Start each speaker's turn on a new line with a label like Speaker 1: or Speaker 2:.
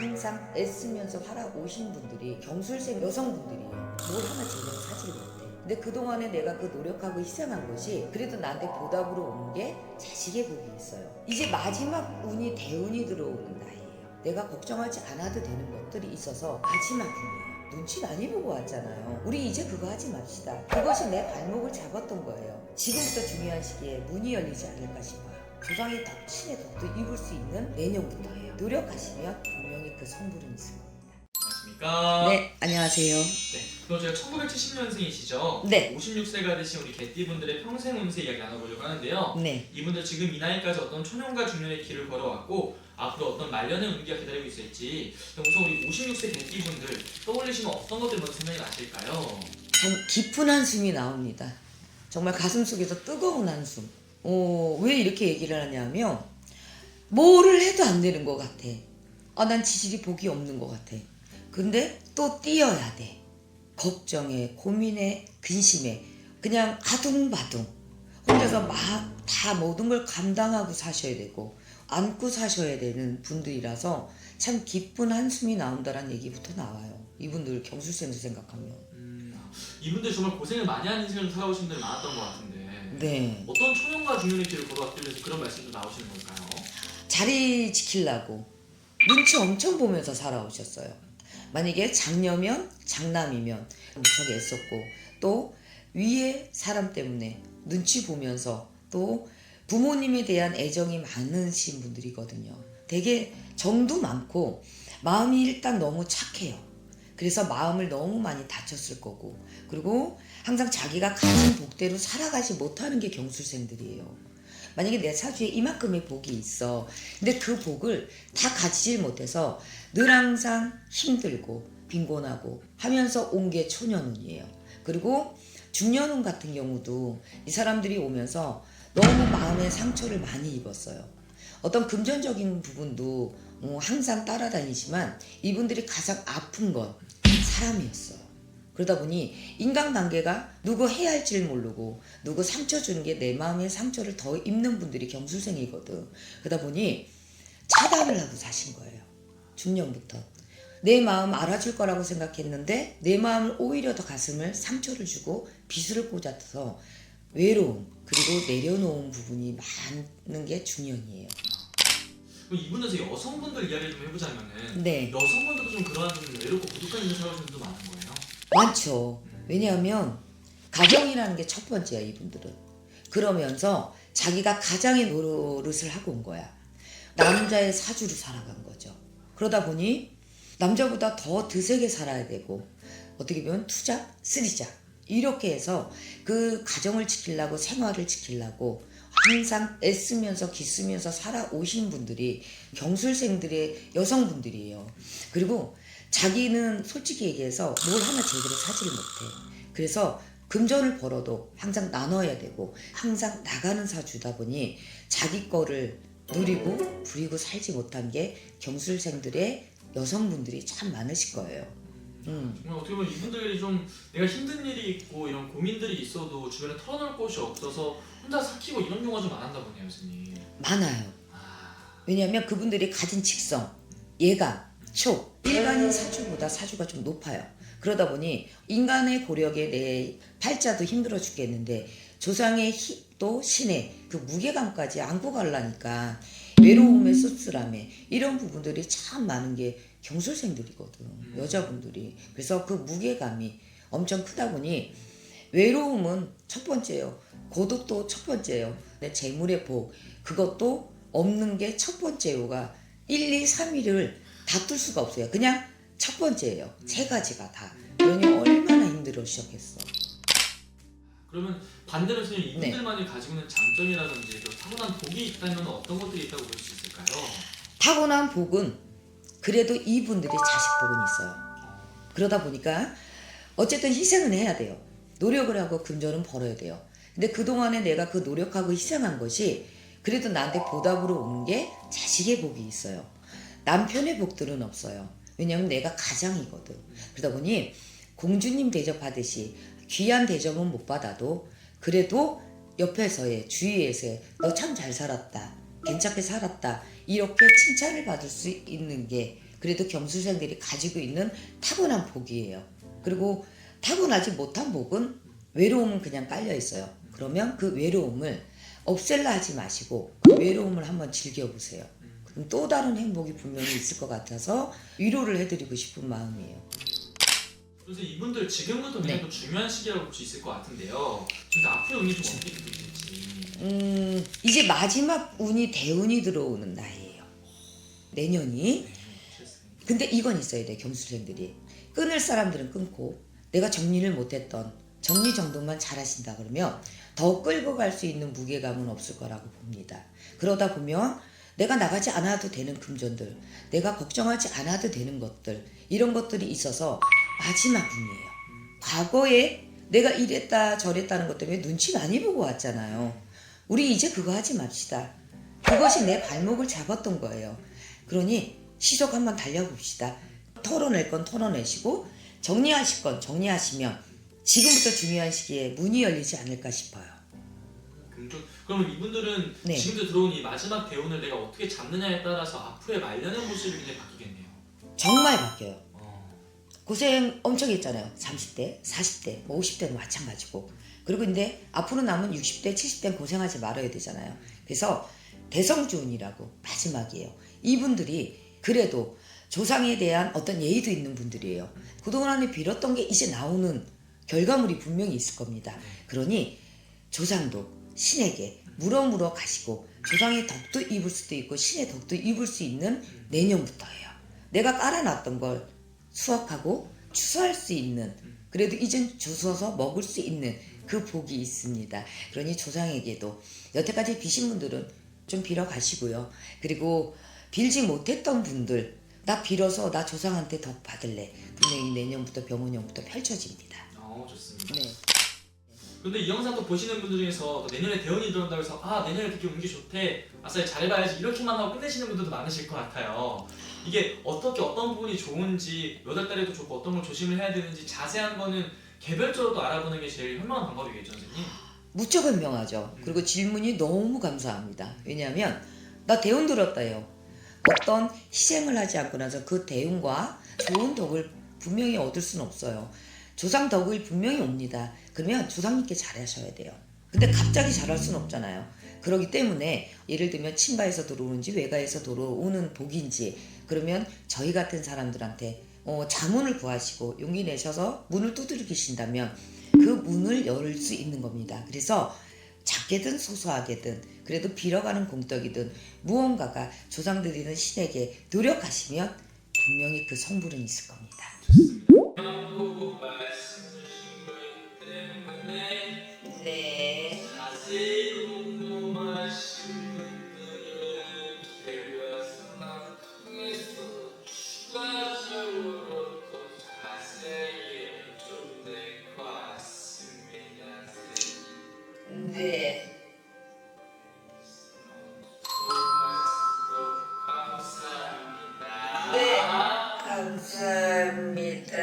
Speaker 1: 항상 애쓰면서 살아오신 분들이 경술생 여성분들이에요. 뭘 하나 제대로 사지를 못해. 근데 그동안에 내가 그 노력하고 희생한 것이 그래도 나한테 보답으로 온 게 자식의 복이 있어요. 이제 마지막 운이 대운이 들어오는 나이예요. 내가 걱정하지 않아도 되는 것들이 있어서 마지막이에요. 눈치 많이 보고 왔잖아요. 우리 이제 그거 하지 맙시다. 그것이 내 발목을 잡았던 거예요. 지금부터 중요한 시기에 문이 열리지 않을까 싶어요. 조상의 덕친의 덕도 입을 수 있는 내년부터예요. 노력하시면 분명히 그 성불은 있을 겁니다.
Speaker 2: 안녕하십니까?
Speaker 1: 네, 안녕하세요.
Speaker 2: 네, 그럼 제가 1970년생이시죠?
Speaker 1: 네.
Speaker 2: 56세가 되신 우리 개띠분들의 평생 운세 이야기 나눠보려고 하는데요.
Speaker 1: 네.
Speaker 2: 이분들 지금 이 나이까지 어떤 초년과 중년의 길을 걸어왔고 앞으로 어떤 말년의 운기가 기다리고 있을지 우선 우리 56세 개띠분들 떠올리시면 어떤 것들 먼저 생각이 나실까요?
Speaker 1: 좀 깊은 한숨이 나옵니다. 정말 가슴속에서 뜨거운 한숨. 왜 이렇게 얘기를 하냐면 뭐를 해도 안 되는 것 같아. 난 지질이 복이 없는 것 같아. 근데 또 뛰어야 돼. 걱정에, 고민에, 근심에 그냥 아둥바둥 혼자서 막 다 모든 걸 감당하고 사셔야 되고 안고 사셔야 되는 분들이라서 참 기쁜 한숨이 나온다는 얘기부터 나와요. 이분들 경술생도 생각하면.
Speaker 2: 이분들 정말 고생을 많이 하는 인생을 살아오신 분들이 많았던 것 같은데
Speaker 1: 네.
Speaker 2: 어떤 초년과 중년의 길을 걸어왔길래 그런 말씀도 나오시는 걸까요?
Speaker 1: 자리 지키려고 눈치 엄청 보면서 살아오셨어요. 만약에 장녀면 장남이면 무척 애썼고 또 위에 사람 때문에 눈치 보면서 또 부모님에 대한 애정이 많으신 분들이거든요. 되게 정도 많고 마음이 일단 너무 착해요. 그래서 마음을 너무 많이 다쳤을 거고 그리고 항상 자기가 가진 복대로 살아가지 못하는 게 경술생들이에요. 만약에 내 사주에 이만큼의 복이 있어. 근데 그 복을 다 가지질 못해서 늘 항상 힘들고 빈곤하고 하면서 온 게 초년운이에요. 그리고 중년운 같은 경우도 이 사람들이 오면서 너무 마음에 상처를 많이 입었어요. 어떤 금전적인 부분도 항상 따라다니지만 이분들이 가장 아픈 건 사람이었어요. 그러다 보니 인간관계가 누구 해야 할지를 모르고 누구 상처 주는 게 내 마음의 상처를 더 입는 분들이 경술생이거든. 그러다 보니 차단을 하고 사신 거예요. 중년부터. 내 마음 알아줄 거라고 생각했는데 내 마음을 오히려 더 가슴을 상처를 주고 비수를 꽂아서 외로움 그리고 내려놓은 부분이 많은 게 중년이에요.
Speaker 2: 그럼 이분들에서 여성분들 이야기를 좀 해보자면은
Speaker 1: 네.
Speaker 2: 여성분들도 좀 그러한 좀 외롭고 고독한 인생 살아오시는 분도 많은 거예요?
Speaker 1: 많죠. 왜냐하면 가정이라는 게 첫 번째야 이분들은. 그러면서 자기가 가장의 노릇을 하고 온 거야. 남자의 사주로 살아간 거죠. 그러다 보니 남자보다 더 드세게 살아야 되고 어떻게 보면 투잡, 쓰리잡 이렇게 해서 그 가정을 지키려고 생활을 지키려고 항상 애쓰면서 기쓰면서 살아오신 분들이 경술생들의 여성분들이에요. 그리고 자기는 솔직히 얘기해서 뭘 하나 제대로 사지를 못해. 그래서 금전을 벌어도 항상 나눠야 되고 항상 나가는 사주다 보니 자기 거를 누리고 부리고 살지 못한 게 경술생들의 여성분들이 참 많으실 거예요.
Speaker 2: 어떻게 보면 이분들이 좀 내가 힘든 일이 있고 이런 고민들이 있어도 주변에 털어놓을 곳이 없어서 혼자 삭히고 이런 경우가 좀 많았나 보네요, 교수님.
Speaker 1: 많아요. 왜냐하면 그분들이 가진 직성, 예감, 촉 일반인 사주보다 사주가 좀 높아요. 그러다 보니 인간의 고력에 내 팔자도 힘들어 죽겠는데 조상의 또 신의 그 무게감까지 안고 가려니까 외로움에 씁쓸함에 이런 부분들이 참 많은 게 경술생들이거든. 여자분들이. 그래서 그 무게감이 엄청 크다 보니 외로움은 첫 번째예요. 고독도 첫 번째예요. 내 재물의 복 그것도 없는 게 첫 번째요가 1, 2, 3위를 다툴 수가 없어요. 그냥 첫 번째예요. 세 가지가 다. 그러니 얼마나 힘들으셨겠어.
Speaker 2: 그러면 반대로 선생님
Speaker 1: 네.
Speaker 2: 이분들만이 가지고 있는 장점이라든지 또 타고난 복이 있다면 어떤 것들이 있다고 볼 수 있을까요?
Speaker 1: 타고난 복은 그래도 이분들이 자식 복은 있어요. 그러다 보니까 어쨌든 희생은 해야 돼요. 노력을 하고 금전은 벌어야 돼요. 근데 그동안에 내가 그 노력하고 희생한 것이 그래도 나한테 보답으로 오는 게 자식의 복이 있어요. 남편의 복들은 없어요. 왜냐면 내가 가장이거든. 그러다 보니 공주님 대접하듯이 귀한 대접은 못 받아도 그래도 옆에서의 주위에서의 너 참 잘 살았다. 괜찮게 살았다. 이렇게 칭찬을 받을 수 있는 게 그래도 경수생들이 가지고 있는 타고난 복이에요. 그리고 타고나지 못한 복은 외로움은 그냥 깔려 있어요. 그러면 그 외로움을 없앨라 하지 마시고 그 외로움을 한번 즐겨보세요. 그럼 또 다른 행복이 분명히 있을 것 같아서 위로를 해드리고 싶은 마음이에요.
Speaker 2: 그래서 이분들 지금부터 굉장히 또 중요한 시기라고 볼 수 있을 것 같은데요. 진짜 앞으로 운이 좀 어떻게 될지.
Speaker 1: 이제 마지막 운이 대운이 들어오는 나이예요. 내년이. 근데 이건 있어야 돼. 경수생들이 끊을 사람들은 끊고 내가 정리를 못했던 정리 정돈만 잘하신다 그러면 더 끌고 갈 수 있는 무게감은 없을 거라고 봅니다. 그러다 보면 내가 나가지 않아도 되는 금전들, 내가 걱정하지 않아도 되는 것들, 이런 것들이 있어서 마지막 운이에요. 과거에 내가 이랬다 저랬다는 것 때문에 눈치 많이 보고 왔잖아요. 우리 이제 그거 하지 맙시다. 그것이 내 발목을 잡았던 거예요. 그러니 시속 한번 달려봅시다. 털어낼 건 털어내시고 정리하실 건 정리하시면 지금부터 중요한 시기에 문이 열리지 않을까 싶어요.
Speaker 2: 그러면 이분들은
Speaker 1: 네.
Speaker 2: 지금부터 들어온 이 마지막 대운을 내가 어떻게 잡느냐에 따라서 앞으로의 말년의 모습이 굉장히 바뀌겠네요.
Speaker 1: 정말 바뀌어요. 고생 엄청 했잖아요. 30대, 40대, 뭐 50대도 마찬가지고. 그리고 근데 앞으로 남은 60대, 70대는 고생하지 말아야 되잖아요. 그래서 대성주운이라고 마지막이에요. 이분들이 그래도 조상에 대한 어떤 예의도 있는 분들이에요. 그동안에 빌었던 게 이제 나오는 결과물이 분명히 있을 겁니다. 그러니 조상도 신에게 물어 가시고 조상의 덕도 입을 수도 있고 신의 덕도 입을 수 있는 내년부터예요. 내가 깔아놨던 걸 수확하고 추수할 수 있는, 그래도 이젠 주워서 먹을 수 있는 그 복이 있습니다. 그러니 조상에게도 여태까지 비신 분들은 좀 빌어 가시고요. 그리고 빌지 못했던 분들, 나 빌어서 나 조상한테 덕 받을래. 분명히 내년부터 병원년부터 펼쳐집니다.
Speaker 2: 좋습니다.
Speaker 1: 네.
Speaker 2: 근데 이 영상 또 보시는 분들 중에서 내년에 대운이 들어온다고 해서 내년에 되게 운기 좋대, 아싸 잘해봐야지 이렇게만 하고 끝내시는 분들도 많으실 것 같아요. 이게 어떻게 어떤 부분이 좋은지, 몇 월 달에도 좋고 어떤 걸 조심을 해야 되는지 자세한 거는 개별적으로 또 알아보는 게 제일 현명한 방법이겠죠, 선생님?
Speaker 1: 무척 현명하죠. 그리고 질문이 너무 감사합니다. 왜냐하면 나 대운 들었다요. 어떤 희생을 하지 않고 나서 그 대운과 좋은 덕을 분명히 얻을 수는 없어요. 조상 덕을 분명히 옵니다. 그러면 조상님께 잘하셔야 돼요. 근데 갑자기 잘할 수는 없잖아요. 그렇기 때문에 예를 들면 친가에서 들어오는지 외가에서 들어오는 복인지, 그러면 저희 같은 사람들한테 자문을 구하시고 용기 내셔서 문을 두드리신다면 그 문을 열 수 있는 겁니다. 그래서 작게든 소소하게든 그래도 빌어가는 공덕이든 무언가가 조상들이든 신에게 노력하시면 분명히 그 성불은 있을 겁니다. 네. 네. 네. 감사합니다.